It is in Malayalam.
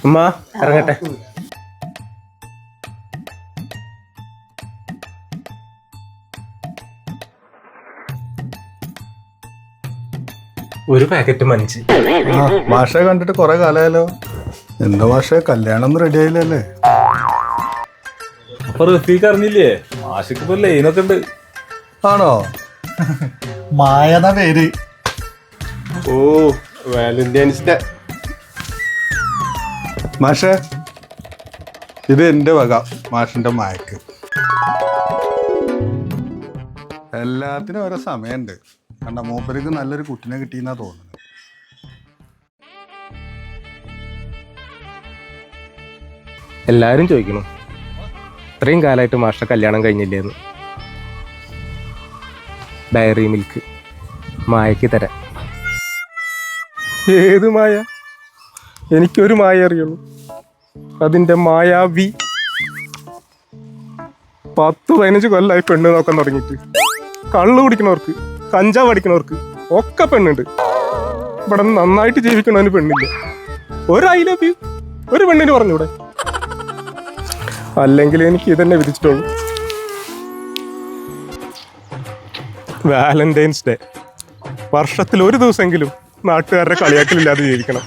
അമ്മ ഇറങ്ങട്ടെ. ഒരു പാക്കറ്റ് മഞ്ച്. മാഷെ കണ്ടിട്ട് കുറെ കാലമായാലോ. എന്താ മാഷെ കല്യാണം ഒന്നും റെഡി ആയില്ലല്ലേ? അപ്പൊ റഫീഖ് അറിഞ്ഞില്ലേ, മാഷക്ക് ഇപ്പൊ ലൈനൊക്കെ ഉണ്ട്. ആണോ? മായന പേര്. ഓ വാലന്റൈൻസ് ഡേ. മാഷെ ഇത് എന്റെ വക, മാഷിന്റെ മായക്ക്. എല്ലാത്തിനും ഓരോ സമയമുണ്ട്. കണ്ട മൂപ്പർക്ക് നല്ലൊരു കുട്ടിനെ കിട്ടിയെന്നാ തോന്നുന്നത്. എല്ലാരും ചോദിക്കണു ഇത്രയും കാലമായിട്ട് മാഷ കല്യാണം കഴിഞ്ഞില്ലേന്ന്. ഡയറി മിൽക്ക് മായക്ക് തരാം. ഏത് മായ? എനിക്കൊരു മായ അറിയുള്ളൂ, അതിന്റെ മായാവി. 10-15 കൊല്ലമായി പെണ്ണ് നോക്കാൻ തുടങ്ങിയിട്ട്. കള്ളു കുടിക്കണവർക്ക്, കഞ്ചാവ് അടിക്കണവർക്ക് ഒക്കെ പെണ്ണുണ്ട്. ഇവിടെ നന്നായിട്ട് ജീവിക്കണവന് പെണ്ണില്ല. ഒരു ഐ ലവ് യു ഒരു പെണ്ണിന് പറഞ്ഞൂടെ? അല്ലെങ്കിൽ എനിക്ക് ഇതന്നെ വിധിച്ചിട്ടുള്ളൂ. വാലന്റൈൻസ് ഡേ വർഷത്തിൽ ഒരു ദിവസമെങ്കിലും നാട്ടുകാരുടെ കളിയാക്കലില്ലാതെ ജീവിക്കണം.